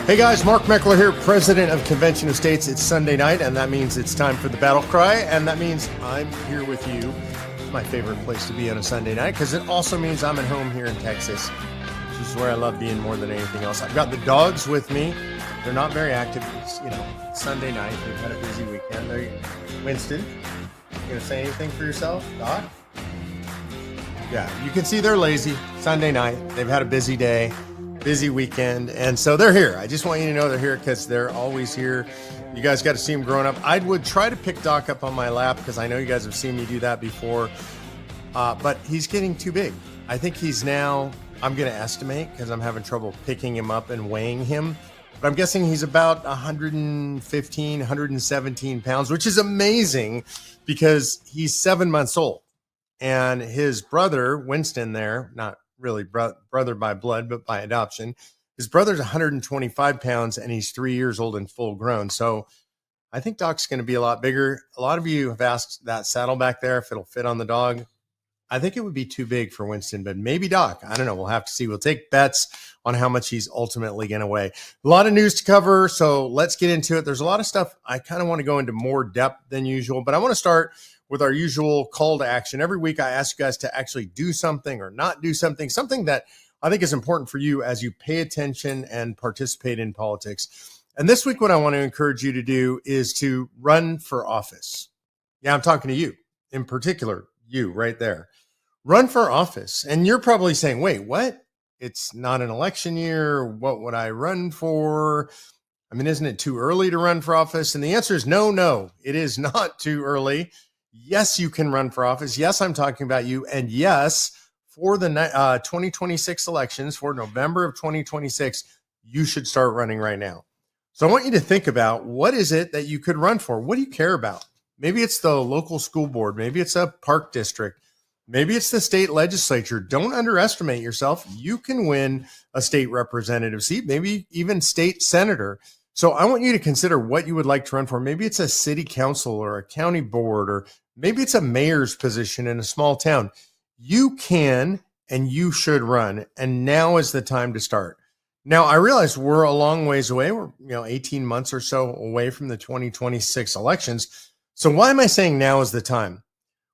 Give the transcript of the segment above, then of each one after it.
Hey guys, Mark Meckler here, president of Convention of States. It's Sunday night, and that means it's time for the BattleCry, and that means I'm here with you. It's my favorite place to be on a Sunday night, because it also means I'm at home here in Texas, which is where I love being more than anything else. I've got the dogs with me. They're not very active. It's, Sunday night. We've had a busy weekend. Winston, you going to say anything for yourself, Doc? Yeah, you can see they're lazy. Sunday night. They've had a busy day. Busy weekend, and so they're here. I just want you to know they're here because they're always here. You guys got to see them growing up. I would try to pick Doc up on my lap because I know you guys have seen me do that before, but he's getting too big. I think he's now, I'm going to estimate because I'm having trouble picking him up and weighing him, but I'm guessing he's about 115, 117 pounds, which is amazing because he's 7 months old. And his brother, Winston there, not really brother by blood, but by adoption. His brother's 125 pounds and he's 3 years old and full grown. So I think Doc's going to be a lot bigger. A lot of you have asked that saddle back there, if it'll fit on the dog. I think it would be too big for Winston, but maybe Doc. I don't know. We'll have to see. We'll take bets on how much he's ultimately going to weigh. A lot of news to cover, so let's get into it. There's a lot of stuff. I kind of want to go into more depth than usual, but I want to start with our usual call to action. Every week I ask you guys to actually do something or not do something that I think is important for you as you pay attention and participate in politics. And this week, what I want to encourage you to do is to run for office. Yeah, I'm talking to you in particular, you right there. Run for office. And you're probably saying, wait, what? It's not an election year. What would I run for? I mean, isn't it too early to run for office? And the answer is no, it is not too early. Yes, you can run for office. Yes, I'm talking about you. And yes, for the 2026 elections, for November of 2026, you should start running right now. So I want you to think about, what is it that you could run for? What do you care about? Maybe it's the local school board. Maybe it's a park district. Maybe it's the state legislature. Don't underestimate yourself. You can win a state representative seat, maybe even state senator. So I want you to consider what you would like to run for. Maybe it's a city council or a county board, or maybe it's a mayor's position in a small town. You can and you should run, and now is the time to start. Now, I realize we're a long ways away. We're 18 months or so away from the 2026 elections. So why am I saying now is the time?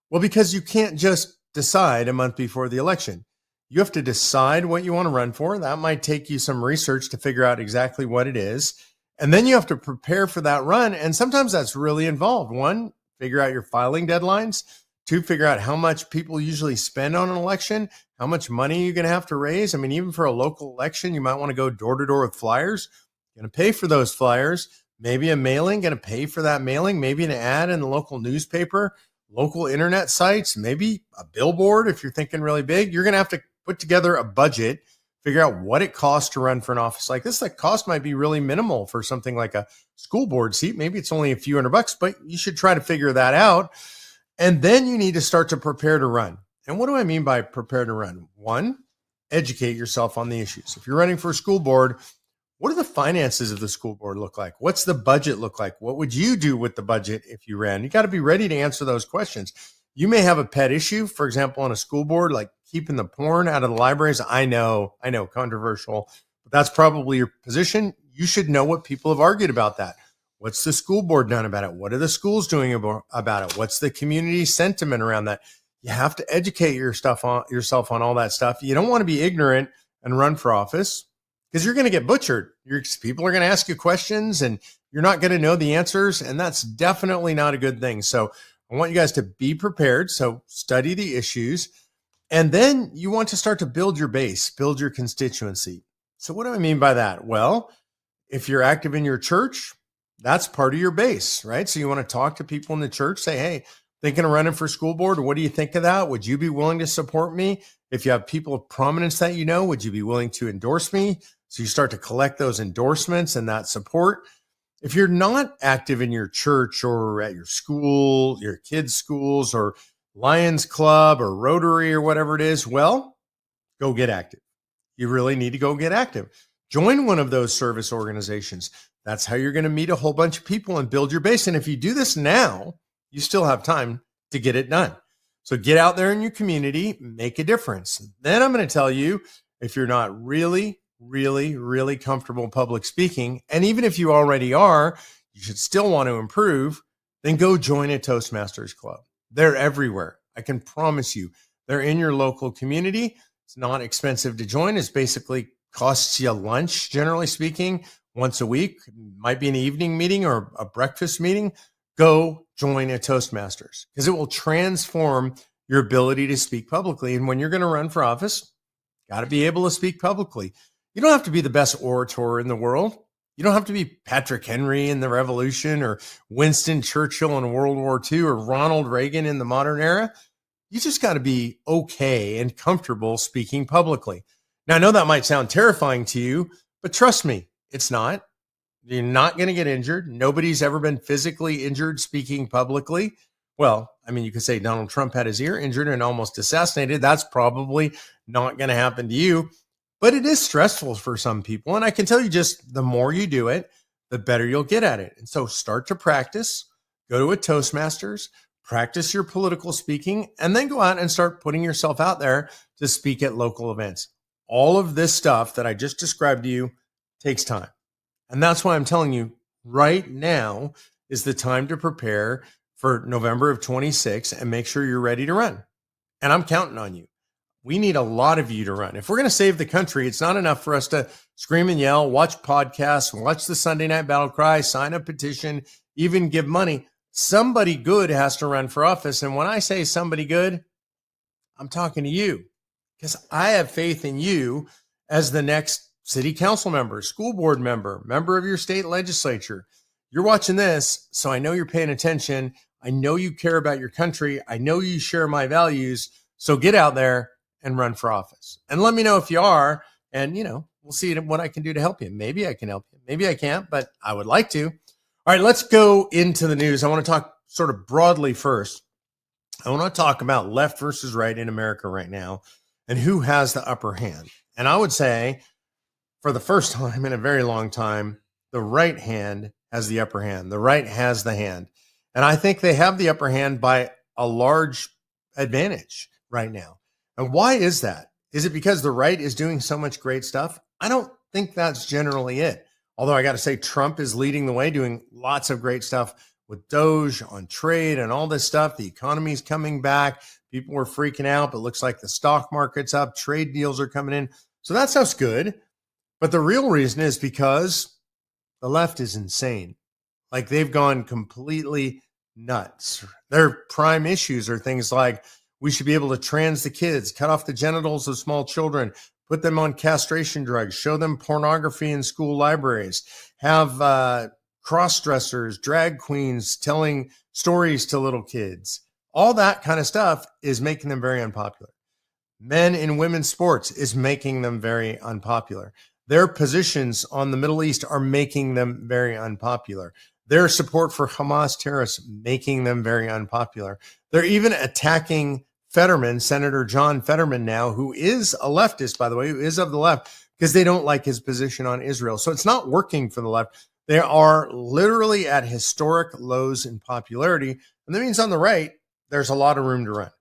Well, because you can't just decide a month before the election. You have to decide what you want to run for. That might take you some research to figure out exactly what it is. And then you have to prepare for that run. And sometimes that's really involved. One, figure out your filing deadlines. Two, figure out how much people usually spend on an election, how much money you're going to have to raise. I mean, even for a local election, you might want to go door to door with flyers. You're going to pay for those flyers. Maybe a mailing, going to pay for that mailing. Maybe an ad in the local newspaper, local internet sites, maybe a billboard if you're thinking really big. You're going to have to put together a budget, figure out what it costs to run for an office like this. That cost might be really minimal for something like a school board seat. Maybe it's only a few $100, but you should try to figure that out. And then you need to start to prepare to run. And what do I mean by prepare to run? One, educate yourself on the issues. If you're running for a school board, what do the finances of the school board look like? What's the budget look like? What would you do with the budget if you ran? You got to be ready to answer those questions. You may have a pet issue, for example, on a school board, like keeping the porn out of the libraries. I know, controversial, but that's probably your position. You should know what people have argued about that. What's the school board done about it? What are the schools doing about it? What's the community sentiment around that? You have to educate yourself on all that stuff. You don't want to be ignorant and run for office because you're going to get butchered. People are going to ask you questions and you're not going to know the answers. And that's definitely not a good thing. So I want you guys to be prepared. So study the issues. And then you want to start to build your base, build your constituency. So what do I mean by that? Well, if you're active in your church, that's part of your base, right? So you want to talk to people in the church, say, hey, thinking of running for school board. What do you think of that? Would you be willing to support me? If you have people of prominence that you know, would you be willing to endorse me? So you start to collect those endorsements and that support. If you're not active in your church or at your school, your kids' schools or Lions Club or Rotary or whatever it is, well, go get active. You really need to go get active. Join one of those service organizations. That's how you're going to meet a whole bunch of people and build your base. And if you do this now, you still have time to get it done. So get out there in your community, make a difference. Then I'm going to tell you, if you're not really really, really comfortable public speaking, and even if you already are, you should still want to improve, then go join a Toastmasters club. They're everywhere. I can promise you. They're in your local community. It's not expensive to join. It's basically costs you lunch, generally speaking, once a week. It might be an evening meeting or a breakfast meeting. Go join a Toastmasters because it will transform your ability to speak publicly. And when you're going to run for office, got to be able to speak publicly. You don't have to be the best orator in the world. You don't have to be Patrick Henry in the Revolution or Winston Churchill in World War II or Ronald Reagan in the modern era. You just got to be okay and comfortable speaking publicly. Now, I know that might sound terrifying to you, but trust me, it's not. You're not going to get injured. Nobody's ever been physically injured speaking publicly. Well, I mean, you could say Donald Trump had his ear injured and almost assassinated. That's probably not going to happen to you, but it is stressful for some people. And I can tell you just the more you do it, the better you'll get at it. And so start to practice, go to a Toastmasters, practice your political speaking, and then go out and start putting yourself out there to speak at local events. All of this stuff that I just described to you takes time. And that's why I'm telling you right now is the time to prepare for November of 26 and make sure you're ready to run. And I'm counting on you. We need a lot of you to run. If we're going to save the country, it's not enough for us to scream and yell, watch podcasts, watch the Sunday Night BattleCry, sign a petition, even give money. Somebody good has to run for office. And when I say somebody good, I'm talking to you because I have faith in you as the next city council member, school board member, member of your state legislature. You're watching this, so I know you're paying attention. I know you care about your country. I know you share my values. So get out there and run for office. And let me know if you are. And, we'll see what I can do to help you. Maybe I can help you. Maybe I can't, but I would like to. All right, let's go into the news. I want to talk sort of broadly first. I want to talk about left versus right in America right now and who has the upper hand. And I would say for the first time in a very long time, the right hand has the upper hand. The right has the hand. And I think they have the upper hand by a large advantage right now. And why is that? Is it because the right is doing so much great stuff? I don't think that's generally it. Although I got to say, Trump is leading the way, doing lots of great stuff with Doge on trade and all this stuff. The economy's coming back. People were freaking out, but it looks like the stock market's up. Trade deals are coming in. So that stuff's good. But the real reason is because the left is insane. Like they've gone completely nuts. Their prime issues are things like we should be able to trans the kids, cut off the genitals of small children, put them on castration drugs, show them pornography in school libraries, have cross-dressers, drag queens telling stories to little kids. All that kind of stuff is making them very unpopular. Men in women's sports is making them very unpopular. Their positions on the Middle East are making them very unpopular. Their support for Hamas terrorists making them very unpopular. They're even attacking Fetterman, Senator John Fetterman now, who is a leftist, by the way, who is of the left, because they don't like his position on Israel. So it's not working for the left. They are literally at historic lows in popularity. And that means on the right, there's a lot of room to run.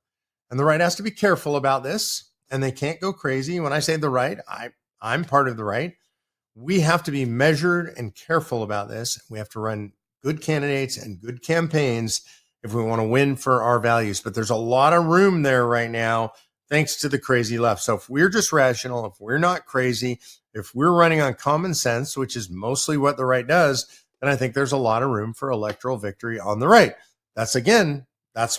And the right has to be careful about this, and they can't go crazy. When I say the right, I'm part of the right. We have to be measured and careful about this. We have to run good candidates and good campaigns if we want to win for our values. But there's a lot of room there right now, thanks to the crazy left. So if we're just rational, if we're not crazy, if we're running on common sense, which is mostly what the right does, then I think there's a lot of room for electoral victory on the right. That's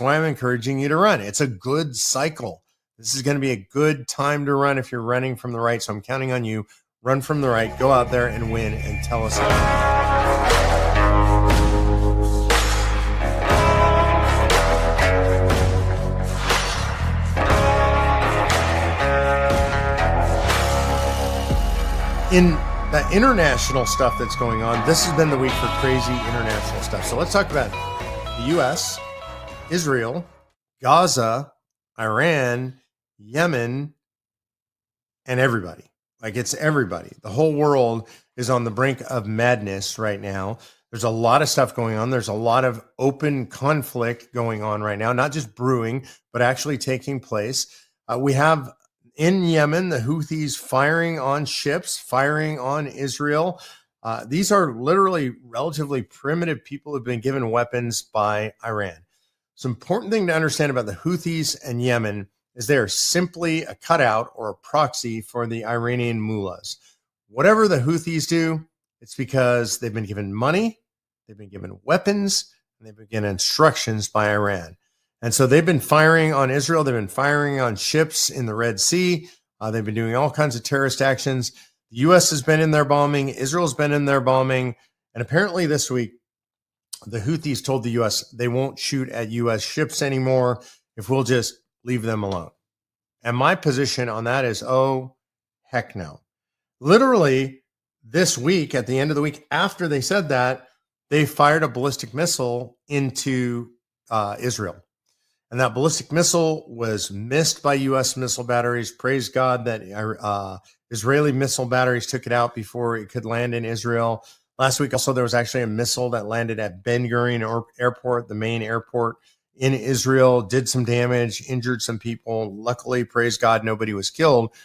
why I'm encouraging you to run. It's a good cycle. This is going to be a good time to run if you're running from the right. So I'm counting on you. Run from the right, go out there and win, and tell us about it. In the international stuff that's going on, this has been the week for crazy international stuff. So let's talk about the U.S., Israel, Gaza, Iran, Yemen, and everybody. Like it's everybody. The whole world is on the brink of madness right now. There's a lot of stuff going on. There's a lot of open conflict going on right now, not just brewing, but actually taking place. We have In Yemen, the Houthis firing on ships, firing on Israel. These are literally relatively primitive people who've been given weapons by Iran. So, important thing to understand about the Houthis and Yemen is they are simply a cutout or a proxy for the Iranian mullahs. Whatever the Houthis do, it's because they've been given money, they've been given weapons, and they've been given instructions by Iran. And so they've been firing on Israel. They've been firing on ships in the Red Sea. They've been doing all kinds of terrorist actions. The U.S. has been in there bombing. Israel's been in there bombing. And apparently this week, the Houthis told the U.S. they won't shoot at U.S. ships anymore if we'll just leave them alone. And my position on that is, oh, heck no. Literally this week, at the end of the week, after they said that, they fired a ballistic missile into Israel. And that ballistic missile was missed by U.S. missile batteries. Praise God that Israeli missile batteries took it out before it could land in Israel. Last week, also, there was actually a missile that landed at Ben Gurion Airport, the main airport in Israel, did some damage, injured some people. Luckily, praise God, nobody was killed.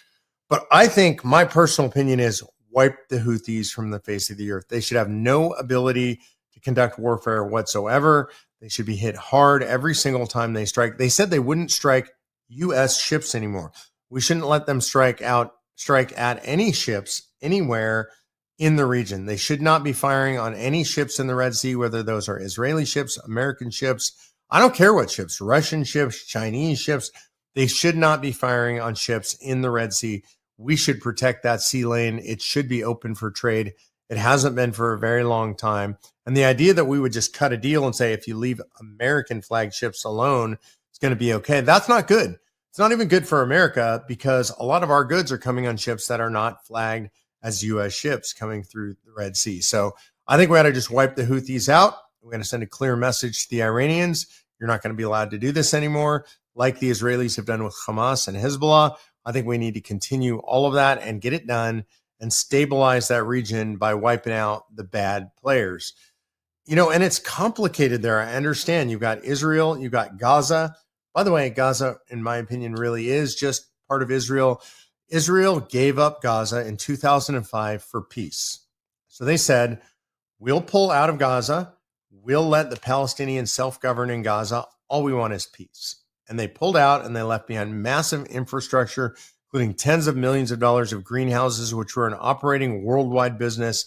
But I think my personal opinion is wipe the Houthis from the face of the earth. They should have no ability to conduct warfare whatsoever. They should be hit hard every single time they strike. They said they wouldn't strike U.S. ships anymore. We shouldn't let them strike at any ships anywhere in the region. They should not be firing on any ships in the Red Sea, whether those are Israeli ships, American ships. I don't care what ships, Russian ships, Chinese ships. They should not be firing on ships in the Red Sea. We should protect that sea lane. It should be open for trade. It hasn't been for a very long time. And the idea that we would just cut a deal and say, if you leave American flagships alone, it's going to be okay. That's not good. It's not even good for America because a lot of our goods are coming on ships that are not flagged as U.S. ships coming through the Red Sea. So I think we ought to just wipe the Houthis out. We're going to send a clear message to the Iranians. You're not going to be allowed to do this anymore, like the Israelis have done with Hamas and Hezbollah. I think we need to continue all of that and get it done and stabilize that region by wiping out the bad players. You know, and it's complicated there. I understand you've got Israel, you've got Gaza. By the way, Gaza, in my opinion, really is just part of Israel. Israel gave up Gaza in 2005 for peace. So they said, we'll pull out of Gaza. We'll let the Palestinians self-govern in Gaza. All we want is peace. And they pulled out and they left behind massive infrastructure, including tens of millions of dollars of greenhouses, which were an operating worldwide business,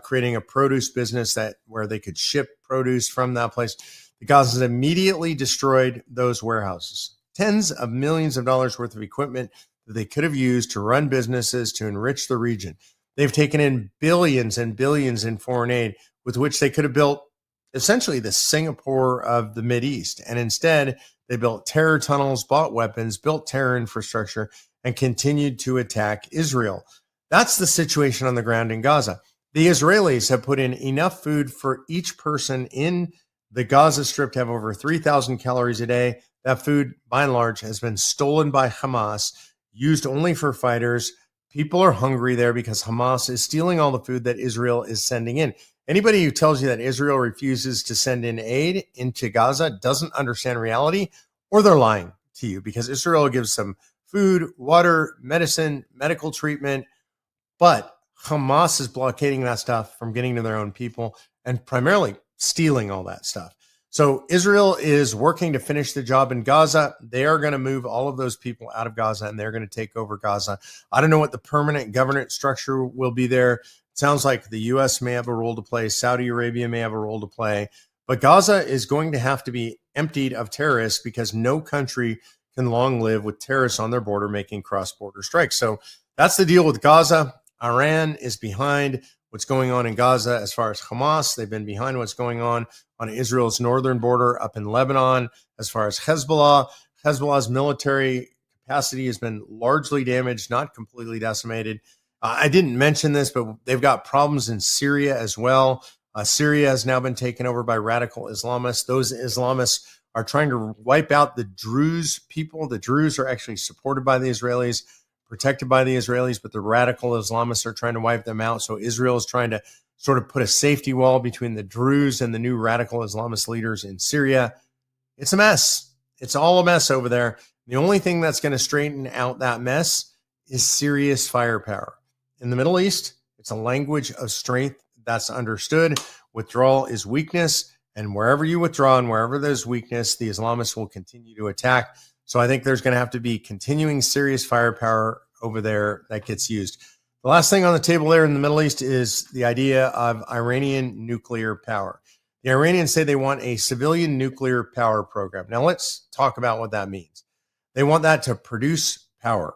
creating a produce business where they could ship produce from that place. The Gazans immediately destroyed those warehouses. Tens of millions of dollars worth of equipment that they could have used to run businesses, to enrich the region. They've taken in billions and billions in foreign aid with which they could have built essentially the Singapore of the Mideast. And instead, they built terror tunnels, bought weapons, built terror infrastructure, and continued to attack Israel. That's the situation on the ground in Gaza. The Israelis have put in enough food for each person in the Gaza Strip to have over 3,000 calories a day. That food, by and large, has been stolen by Hamas, used only for fighters. People are hungry there because Hamas is stealing all the food that Israel is sending in. Anybody who tells you that Israel refuses to send in aid into Gaza doesn't understand reality, or they're lying to you, because Israel gives some food, water, medicine, medical treatment, but Hamas is blockading that stuff from getting to their own people and primarily stealing all that stuff. So Israel is working to finish the job in Gaza. They are going to move all of those people out of Gaza and they're going to take over Gaza. I don't know what the permanent governance structure will be there. It sounds like the U.S. may have a role to play. Saudi Arabia may have a role to play. But Gaza is going to have to be emptied of terrorists because no country can long live with terrorists on their border making cross-border strikes. So that's the deal with Gaza. Iran is behind what's going on in Gaza as far as Hamas. They've been behind what's going on Israel's northern border up in Lebanon. As far as Hezbollah's military capacity has been largely damaged, not completely decimated. I didn't mention this, but they've got problems in Syria as well. Syria has now been taken over by radical Islamists. Those Islamists are trying to wipe out the Druze people. The Druze are actually supported by the Israelis, protected by the Israelis, but the radical Islamists are trying to wipe them out. So Israel is trying to sort of put a safety wall between the Druze and the new radical Islamist leaders in Syria. It's a mess. It's all a mess over there. The only thing that's going to straighten out that mess is serious firepower. In the Middle East, it's a language of strength that's understood. Withdrawal is weakness, and wherever you withdraw and wherever there's weakness, the Islamists will continue to attack. So I think there's going to have to be continuing serious firepower over there that gets used. The last thing on the table there in the Middle East is the idea of Iranian nuclear power. The Iranians say they want a civilian nuclear power program. Now let's talk about what that means. They want that to produce power.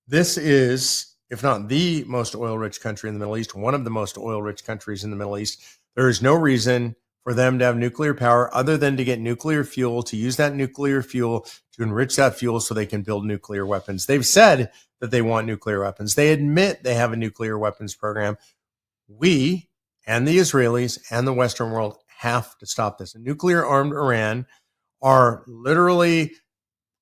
This is, if not the most oil-rich country in the Middle East, one of the most oil-rich countries in the Middle East. There is no reason for them to have nuclear power other than to get nuclear fuel, to use that nuclear fuel to enrich that fuel so they can build nuclear weapons. They've said that they want nuclear weapons. They admit they have a nuclear weapons program. We and the Israelis and the Western world have to stop this. A nuclear-armed Iran are literally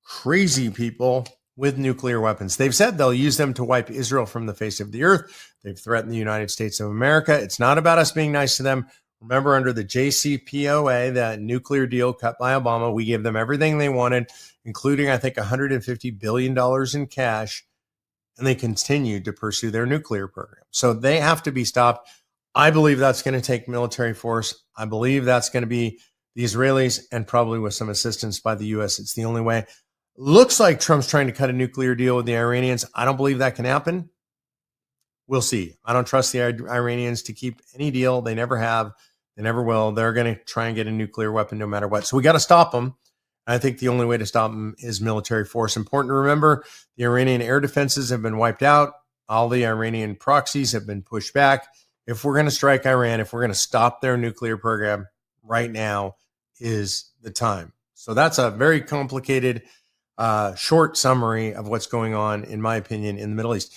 crazy people with nuclear weapons. They've said they'll use them to wipe Israel from the face of the earth. They've threatened the United States of America. It's not about us being nice to them. Remember, under the JCPOA, that nuclear deal cut by Obama, we gave them everything they wanted, including, I think, $150 billion in cash, and they continued to pursue their nuclear program. So they have to be stopped. I believe that's going to take military force. I believe that's going to be the Israelis, and probably with some assistance by the U.S. It's the only way. Looks like Trump's trying to cut a nuclear deal with the Iranians. I don't believe that can happen. We'll see. I don't trust the Iranians to keep any deal. They never have. They never will. They're going to try and get a nuclear weapon no matter what. So we got to stop them. I think the only way to stop them is military force. Important to remember, the Iranian air defenses have been wiped out. All the Iranian proxies have been pushed back. If we're going to strike Iran, if we're going to stop their nuclear program, right now is the time. So that's a very complicated, short summary of what's going on, in my opinion, in the Middle East.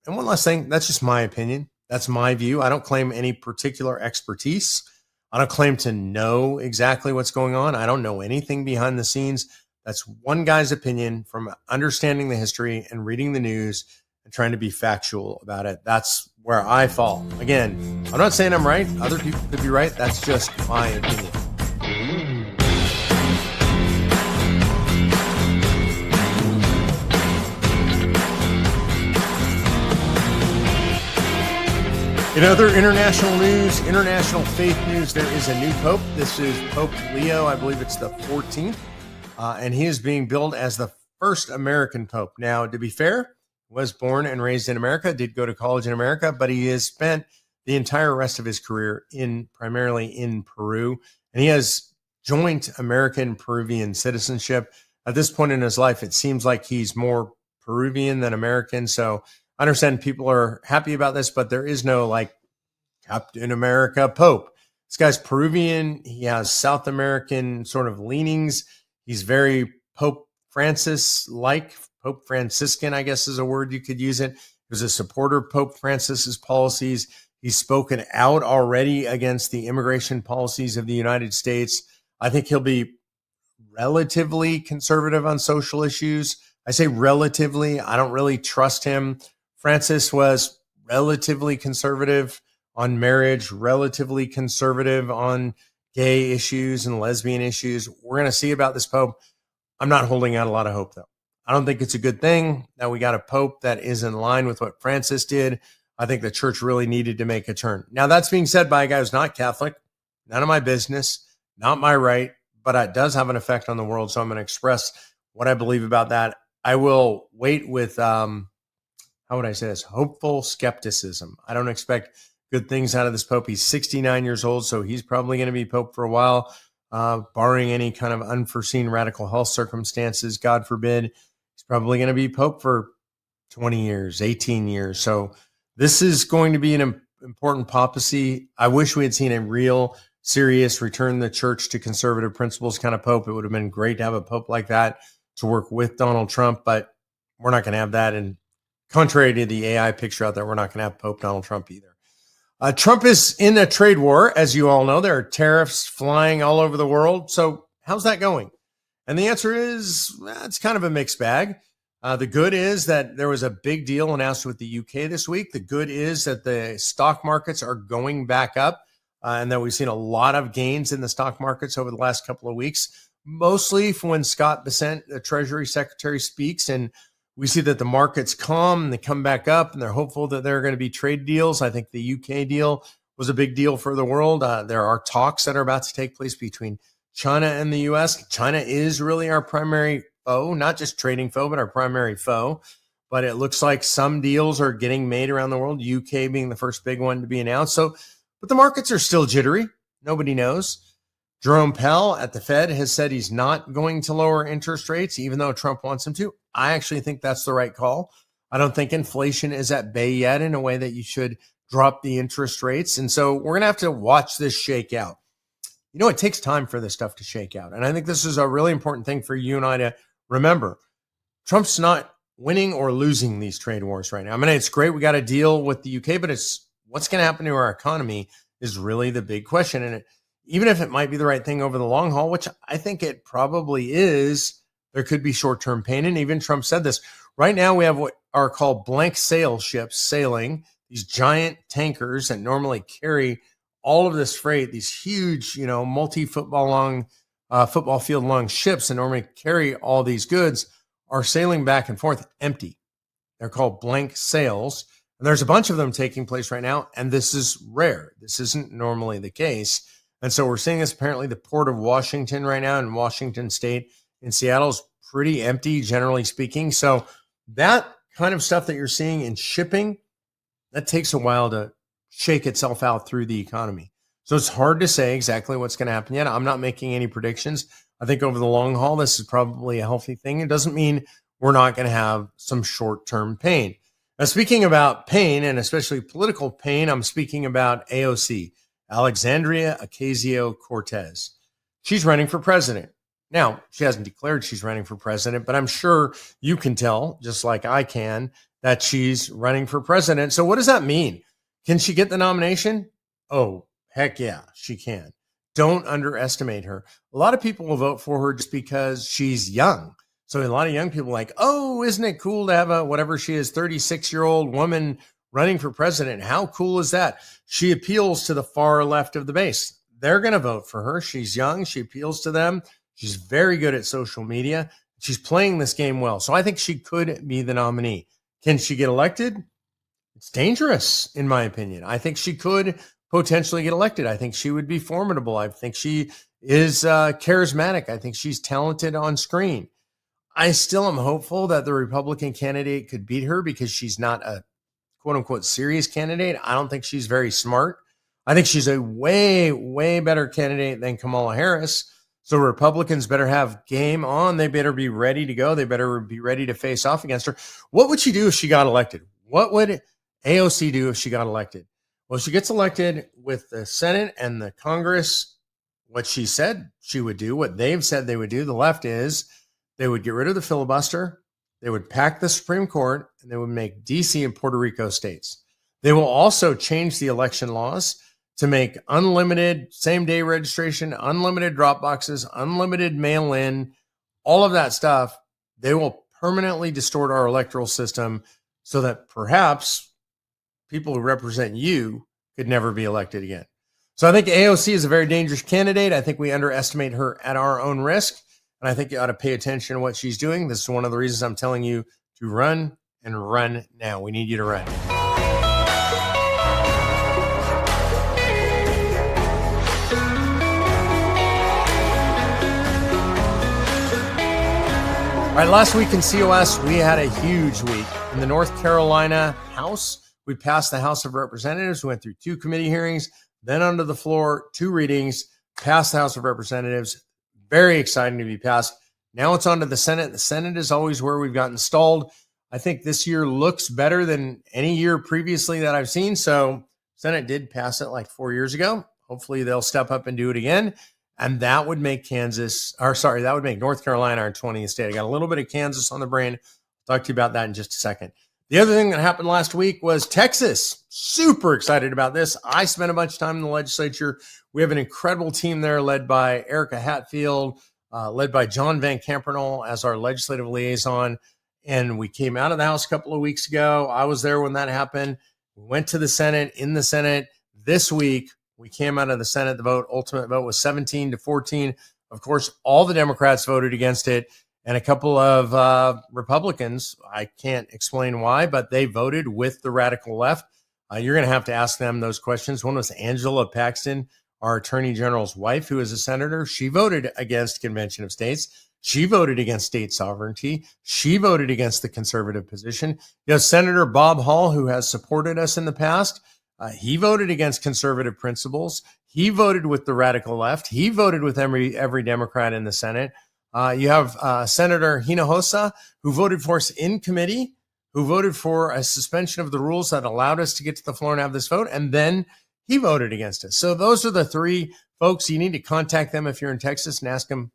And one last thing, that's just my opinion. That's my view. I don't claim any particular expertise. I don't claim to know exactly what's going on. I don't know anything behind the scenes. That's one guy's opinion from understanding the history and reading the news and trying to be factual about it. That's where I fall. Again, I'm not saying I'm right. Other people could be right. That's just my opinion. In other international news, international faith news, there is a new pope. This is Pope Leo. I believe it's the 14th. And he is being billed as the first American pope. Now, to be fair, was born and raised in America, did go to college in America, but he has spent the entire rest of his career primarily in Peru. And he has joint American Peruvian citizenship. At this point in his life, it seems like he's more Peruvian than American. So I understand people are happy about this, but there is no like Captain America Pope. This guy's Peruvian. He has South American sort of leanings. He's very Pope Francis-like. Pope Franciscan, I guess is a word you could use it. He was a supporter of Pope Francis's policies. He's spoken out already against the immigration policies of the United States. I think he'll be relatively conservative on social issues. I say relatively. I don't really trust him. Francis was relatively conservative on marriage, relatively conservative on gay issues and lesbian issues. We're going to see about this Pope. I'm not holding out a lot of hope, though. I don't think it's a good thing that we got a Pope that is in line with what Francis did. I think the church really needed to make a turn. Now, that's being said by a guy who's not Catholic. None of my business, not my right, but it does have an effect on the world. So I'm going to express what I believe about that. I will wait with, how would I say this? Hopeful skepticism. I don't expect good things out of this Pope. He's 69 years old, so he's probably going to be Pope for a while, barring any kind of unforeseen radical health circumstances, God forbid. He's probably going to be Pope for 20 years, 18 years. So this is going to be an important papacy. I wish we had seen a real, serious return the church to conservative principles kind of Pope. It would have been great to have a Pope like that to work with Donald Trump, but we're not going to have that. And contrary to the AI picture out there, we're not going to have Pope Donald Trump either. Trump is in a trade war, as you all know. There are tariffs flying all over the world. So how's that going? And the answer is, it's kind of a mixed bag. The good is that there was a big deal announced with the UK this week. The good is that the stock markets are going back up and that we've seen a lot of gains in the stock markets over the last couple of weeks. mostly when Scott Bessent, the Treasury Secretary, speaks and we see that the markets calm and they come back up and they're hopeful that there are going to be trade deals. I think the UK deal was a big deal for the world. There are talks that are about to take place between China and the US. China is really our primary foe, not just trading foe, but our primary foe. But it looks like some deals are getting made around the world, UK being the first big one to be announced. But the markets are still jittery. Nobody knows. Jerome Powell at the Fed has said he's not going to lower interest rates, even though Trump wants him to. I actually think that's the right call. I don't think inflation is at bay yet in a way that you should drop the interest rates. And so we're going to have to watch this shake out. It takes time for this stuff to shake out. And I think this is a really important thing for you and I to remember. Trump's not winning or losing these trade wars right now. I mean, it's great we got a deal with the UK, but it's what's going to happen to our economy is really the big question. And even if it might be the right thing over the long haul, which I think it probably is, there could be short-term pain. And even Trump said this. Right now, we have what are called blank sail ships sailing, these giant tankers that normally carry all of this freight, these huge, multi-football football field long ships that normally carry all these goods are sailing back and forth empty. They're called blank sails. And there's a bunch of them taking place right now. And this is rare. This isn't normally the case. And so we're seeing this apparently the port of Washington right now in Washington State in Seattle is pretty empty, generally speaking. So that kind of stuff that you're seeing in shipping, that takes a while to shake itself out through the economy. So it's hard to say exactly what's going to happen yet. I'm not making any predictions. I think over the long haul, this is probably a healthy thing. It doesn't mean we're not going to have some short-term pain. Now, speaking about pain, and especially political pain, I'm speaking about AOC. Alexandria Ocasio-Cortez. She's running for president. Now, she hasn't declared she's running for president, but I'm sure you can tell, just like I can, that she's running for president. So what does that mean? Can she get the nomination? Oh, heck yeah, she can. Don't underestimate her. A lot of people will vote for her just because she's young. So a lot of young people are like, oh, isn't it cool to have a, whatever she is, 36-year-old woman running for president? How cool is that? She appeals to the far left of the base. They're going to vote for her. She's young. She appeals to them. She's very good at social media. She's playing this game well. So I think she could be the nominee. Can she get elected? It's dangerous, in my opinion. I think she could potentially get elected. I think she would be formidable. I think she is charismatic. I think she's talented on screen. I still am hopeful that the Republican candidate could beat her because she's not a quote unquote serious candidate. I don't think she's very smart. I think she's a way, way better candidate than Kamala Harris. So Republicans better have game on. They better be ready to go. They better be ready to face off against her. What would she do if she got elected? What would AOC do if she got elected? Well, she gets elected with the Senate and the Congress. What she said she would do, what they've said they would do, the left is they would get rid of the filibuster. They would pack the Supreme Court and they would make DC and Puerto Rico states. They will also change the election laws to make unlimited same-day registration, unlimited drop boxes, unlimited mail-in, all of that stuff. They will permanently distort our electoral system so that perhaps people who represent you could never be elected again. So I think AOC is a very dangerous candidate. I think we underestimate her at our own risk. And I think you ought to pay attention to what she's doing. This is one of the reasons I'm telling you to run and run now. We need you to run. All right, last week in COS, we had a huge week. In the North Carolina House, we passed the House of Representatives. We went through 2 committee hearings, then onto the floor, 2 readings, passed the House of Representatives. Very exciting to be passed. Now it's on to the Senate. The Senate is always where we've gotten stalled. I think this year looks better than any year previously that I've seen. So Senate did pass it like 4 years ago. Hopefully they'll step up and do it again. And that would make that would make North Carolina our 20th state. I got a little bit of Kansas on the brain. I'll talk to you about that in just a second. The other thing that happened last week was Texas. Super excited about this. I spent a bunch of time in the legislature. We have an incredible team there led by Erica Hatfield, led by John Van Campernal as our legislative liaison. And we came out of the House a couple of weeks ago. I was there when that happened. We went to the Senate. In the Senate this week, we came out of the Senate. The ultimate vote was 17-14 Of course, all the Democrats voted against it, and a couple of Republicans, I can't explain why, but they voted with the radical left. You're going to have to ask them those questions. One was Angela Paxton, our Attorney General's wife, who is a senator. She voted against Convention of States. She voted against state sovereignty. She voted against the conservative position. Senator Bob Hall, who has supported us in the past, he voted against conservative principles. He voted with the radical left. He voted with every Democrat in the Senate. You have Senator Hinojosa, who voted for us in committee, who voted for a suspension of the rules that allowed us to get to the floor and have this vote, and then he voted against us. So those are the three folks. You need to contact them if you're in Texas and ask them,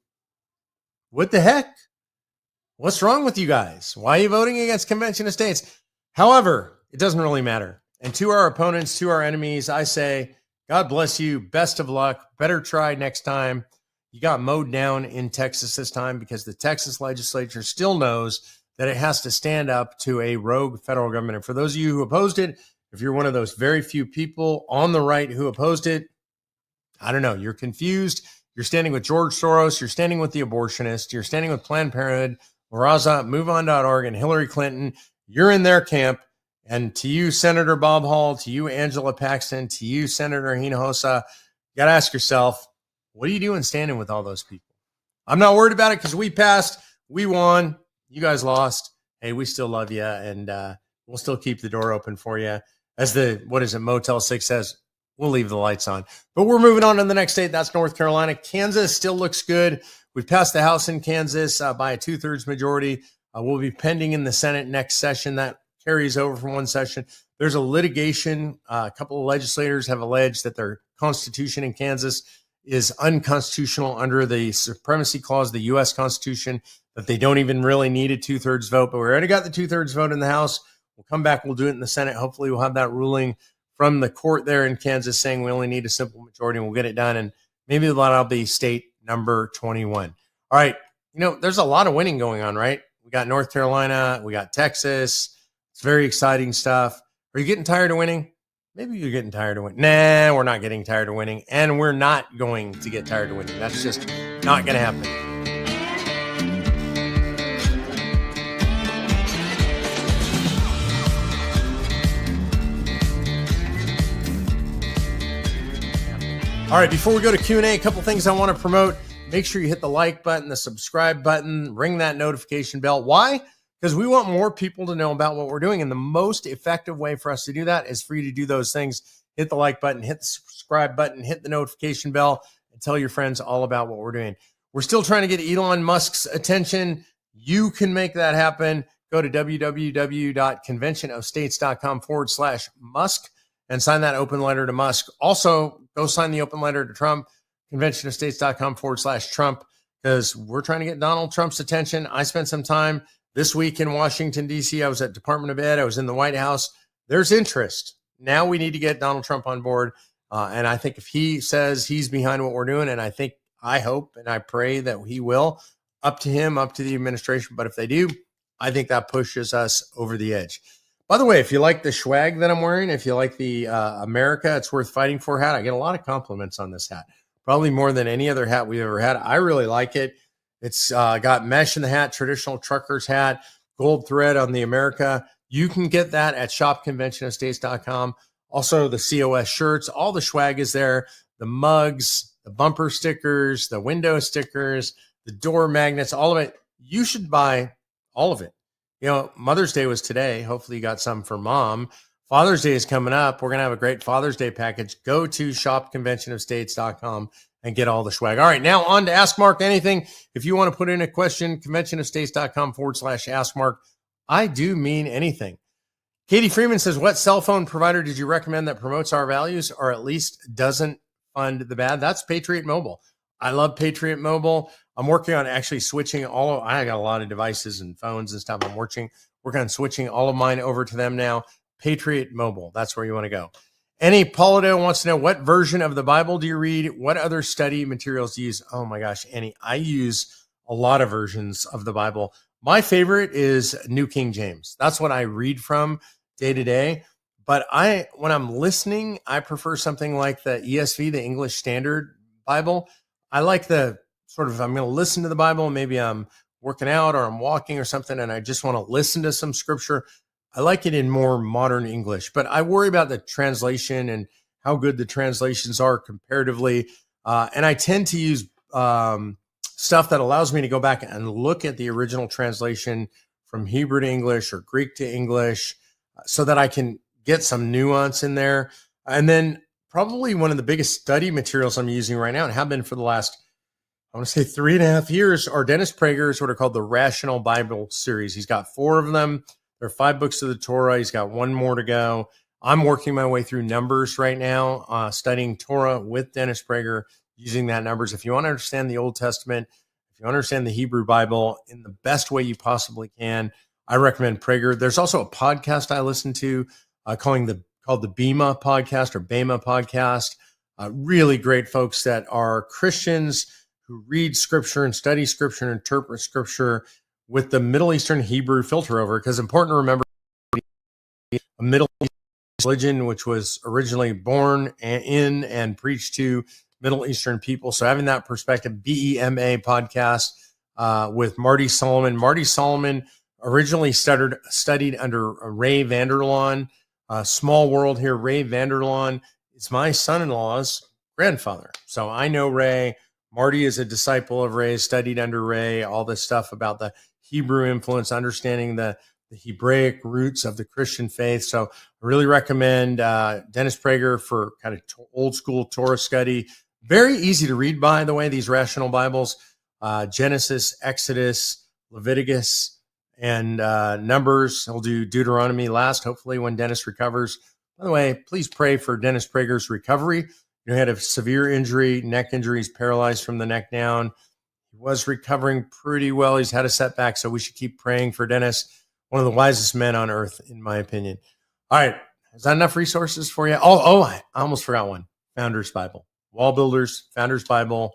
what the heck? What's wrong with you guys? Why are you voting against Convention of States? However, it doesn't really matter. And to our opponents, to our enemies, I say, God bless you. Best of luck. Better try next time. You got mowed down in Texas this time because the Texas legislature still knows that it has to stand up to a rogue federal government. And for those of you who opposed it, if you're one of those very few people on the right who opposed it, I don't know, you're confused. You're standing with George Soros. You're standing with the abortionists. You're standing with Planned Parenthood, Raza, MoveOn.org, and Hillary Clinton. You're in their camp. And to you, Senator Bob Hall, to you, Angela Paxton, to you, Senator Hinojosa, you got to ask yourself, what are you doing standing with all those people? I'm not worried about it because we passed. We won. You guys lost. Hey, we still love you, and we'll still keep the door open for you. As Motel 6 says, we'll leave the lights on. But we're moving on to the next state. That's North Carolina. Kansas still looks good. We've passed the House in Kansas by a 2/3 majority. We'll be pending in the Senate next session. That carries over from one session. There's a litigation. A couple of legislators have alleged that their constitution in Kansas is unconstitutional under the Supremacy Clause of the U.S. Constitution, that they don't even really need a 2/3 vote. But we already got the 2/3 vote in the House. We'll come back. We'll do it in the Senate. Hopefully we'll have that ruling from the court there in Kansas saying we only need a simple majority, and we'll get it done. And maybe that'll be state number 21. All right. There's a lot of winning going on, right? We got North Carolina. We got Texas. It's very exciting stuff. Are you getting tired of winning? Maybe you're getting tired of winning. Nah, we're not getting tired of winning. And we're not going to get tired of winning. That's just not going to happen. All right, before we go to Q&A, a couple things I want to promote. Make sure you hit the like button, the subscribe button, ring that notification bell. Why? Because we want more people to know about what we're doing. And the most effective way for us to do that is for you to do those things. Hit the like button, hit the subscribe button, hit the notification bell, and tell your friends all about what we're doing. We're still trying to get Elon Musk's attention. You can make that happen. Go to www.conventionofstates.com/Musk and sign that open letter to Musk. Also, go sign the open letter to Trump, conventionofstates.com/Trump, because we're trying to get Donald Trump's attention. I spent some time this week in Washington, D.C. I was at Department of Ed. I was in the White House. There's interest. Now we need to get Donald Trump on board. And I think if he says he's behind what we're doing, and I hope and I pray that he will, up to him, up to the administration. But if they do, I think that pushes us over the edge. By the way, if you like the swag that I'm wearing, if you like the America It's Worth Fighting For hat, I get a lot of compliments on this hat. Probably more than any other hat we've ever had. I really like it. It's got mesh in the hat, traditional trucker's hat, gold thread on the America. You can get that at shopconventionofstates.com. Also, the COS shirts, all the swag is there. The mugs, the bumper stickers, the window stickers, the door magnets, all of it. You should buy all of it. Mother's Day was today. Hopefully you got some for mom. Father's Day is coming up. We're going to have a great Father's Day package. Go to shopconventionofstates.com and get all the swag. All right, now on to Ask Mark Anything. If you want to put in a question, conventionofstates.com/Ask Mark. I do mean anything. Katie Freeman says, what cell phone provider did you recommend that promotes our values or at least doesn't fund the bad? That's Patriot Mobile. I love Patriot Mobile. I'm working on actually switching I got a lot of devices and phones and stuff. I'm working on switching all of mine over to them now. Patriot Mobile. That's where you want to go. Annie Polito wants to know, what version of the Bible do you read? What other study materials do you use? Oh my gosh, Annie, I use a lot of versions of the Bible. My favorite is New King James. That's what I read from day to day. But when I'm listening, I prefer something like the ESV, the English Standard Bible. I like the I'm going to listen to the Bible, maybe I'm working out or I'm walking or something, and I just want to listen to some scripture, I like it in more modern English. But I worry about the translation and how good the translations are comparatively. And I tend to use stuff that allows me to go back and look at the original translation from Hebrew to English or Greek to English so that I can get some nuance in there. And then probably one of the biggest study materials I'm using right now, and have been for the last, I want to say 3.5 years, are Dennis Prager's what are called the Rational Bible series. He's got 4 of them. There are 5 books of the Torah. He's got 1 more to go. I'm working my way through Numbers right now, studying Torah with Dennis Prager, using that Numbers. If you want to understand the Old Testament, if you understand the Hebrew Bible in the best way you possibly can, I recommend Prager. There's also a podcast I listen to called the Bema podcast or Bema podcast. Really great folks that are Christians who read scripture and study scripture and interpret scripture with the Middle Eastern Hebrew filter over, because important to remember a Middle Eastern religion which was originally born in and preached to Middle Eastern people. So having that perspective, BEMA podcast with Marty Solomon. Marty Solomon originally studied under Ray Vanderlaan. Small world here. Ray Vanderlaan is my son-in-law's grandfather. So I know Ray. Marty is a disciple of Ray, studied under Ray, all this stuff about the Hebrew influence, understanding the Hebraic roots of the Christian faith. So I really recommend Dennis Prager for kind of old school Torah study. Very easy to read, by the way, these Rational Bibles, Genesis, Exodus, Leviticus, and Numbers. He'll do Deuteronomy last, hopefully, when Dennis recovers. By the way, please pray for Dennis Prager's recovery. He had a severe injury, neck injury. He's paralyzed from the neck down. He was recovering pretty well. He's had a setback, so we should keep praying for Dennis, one of the wisest men on earth, in my opinion. All right. Is that enough resources for you? Oh, I almost forgot one. Founders Bible. Wall Builders, Founders Bible.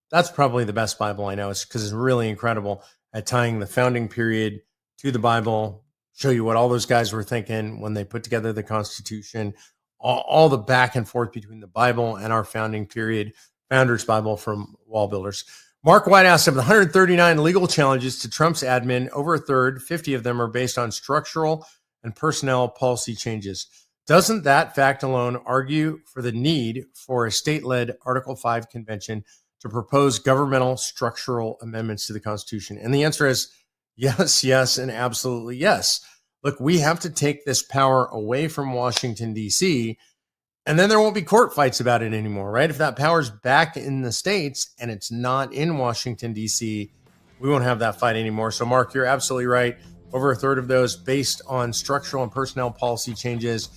That's probably the best Bible I know. It's because it's really incredible at tying the founding period to the Bible, show you what all those guys were thinking when they put together the Constitution, all the back and forth between the Bible and our founding period. Founders Bible from Wall Builders. Mark White asked, of the 139 legal challenges to Trump's admin, over a third, 50 of them, are based on structural and personnel policy changes. Doesn't that fact alone argue for the need for a state-led Article 5 convention to propose governmental structural amendments to the Constitution? And the answer is yes, and absolutely yes. Look, we have to take this power away from Washington, D.C., and then there won't be court fights about it anymore, right? If that power's back in the states and it's not in Washington, D.C., we won't have that fight anymore. So, Mark, you're absolutely right. Over a third of those based on structural and personnel policy changes.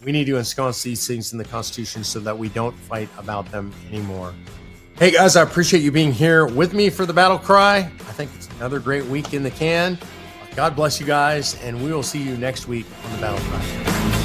We need to ensconce these things in the Constitution so that we don't fight about them anymore. Hey, guys, I appreciate you being here with me for the Battle Cry. I think it's another great week in the can. God bless you guys, and we will see you next week on the Battle Cry.